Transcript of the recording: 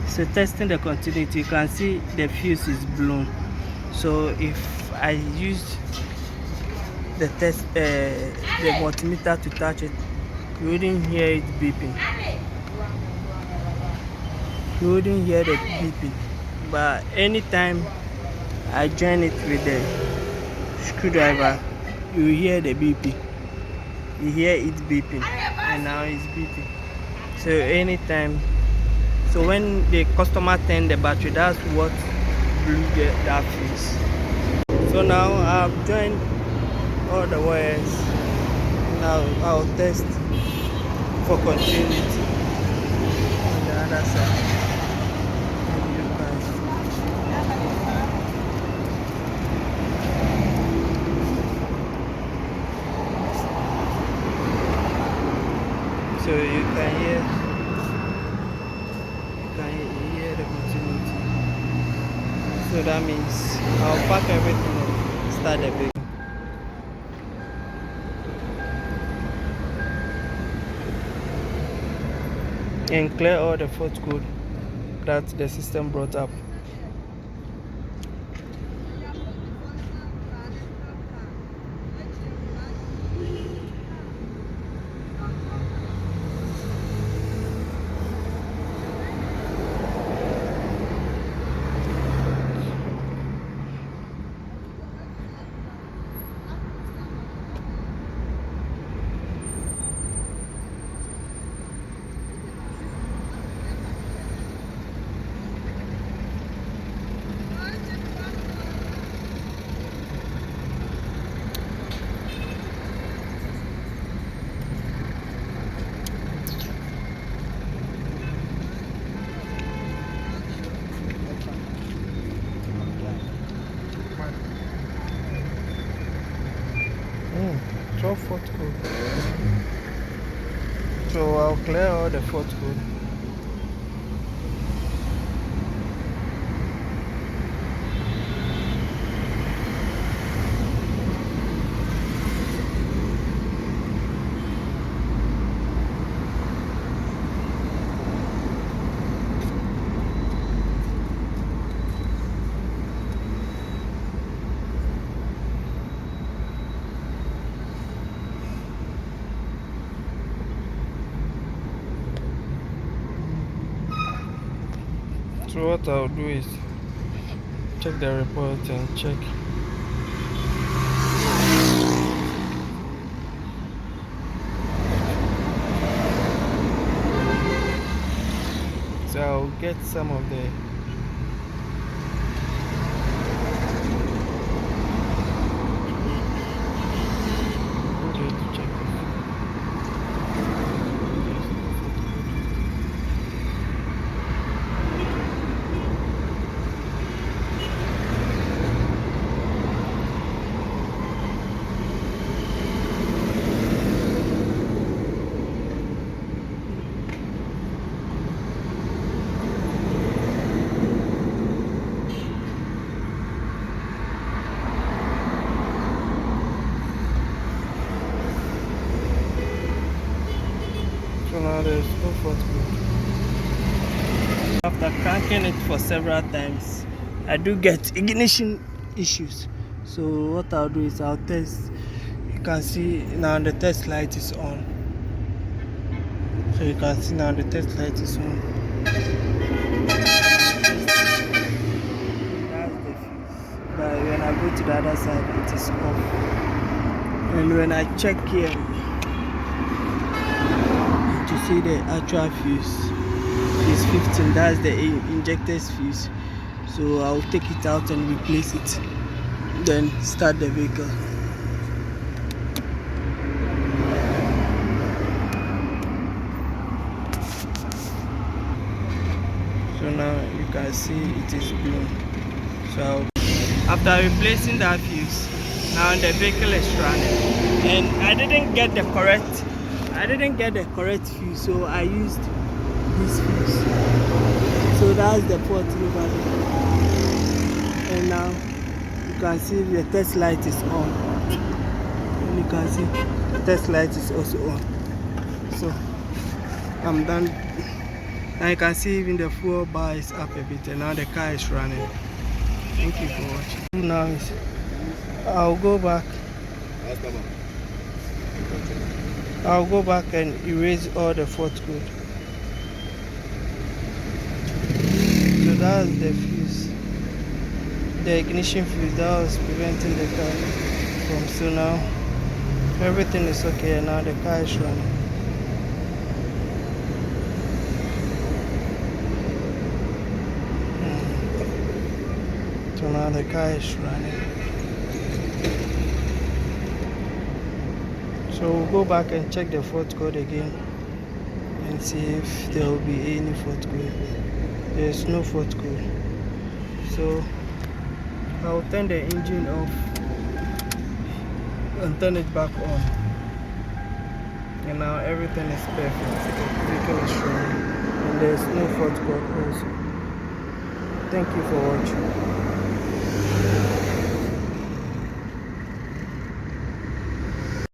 So testing the continuity, you can see the fuse is blown. So if I used the multimeter to touch it, you wouldn't hear it beeping. You wouldn't hear the beeping. But anytime I join it with the screwdriver, you hear the beeping. You hear it beeping, and now it's beeping. So anytime, so when the customer turned the battery, that's what blew that fuse. So now I've joined all the wires. Now I'll test for continuity on the other side. So you can hear the continuity. So that means I'll pack everything and start the vehicle. And clear all the fault code that the system brought up. Fault code. So I'll clear all the fault code. So what I'll do is check the report and check. So I'll get some of the now there's no fault code. After cranking it for several times, I do get ignition issues. So what I'll do is I'll test. You can see now the test light is on. So you can see now the test light is on. That's the fuse. But when I go to the other side, it is off. And when I check here, to see the actual fuse is 15. That's the injector's fuse. So I'll take it out and replace it, then start the vehicle. So now you can see it is blown. So after replacing that fuse, now the vehicle is running, and I didn't get the correct fuse, so I used this fuse. So that's the port over there. And now you can see the test light is on. And you can see the test light is also on. So I'm done Now you can see even the fuel bar is up a bit, and now the car is running. Thank you for watching. Now is I'll go back and erase all the fault code. So that's the fuse, the ignition fuse that was preventing the car from. So now everything is okay, and now the car is running. So now the car is running. So we'll go back and check the fault code again and see if there will be any fault code. There is no fault code. So I'll turn the engine off and turn it back on. And now everything is perfect. The vehicle is running and there is no fault code also. Thank you for watching.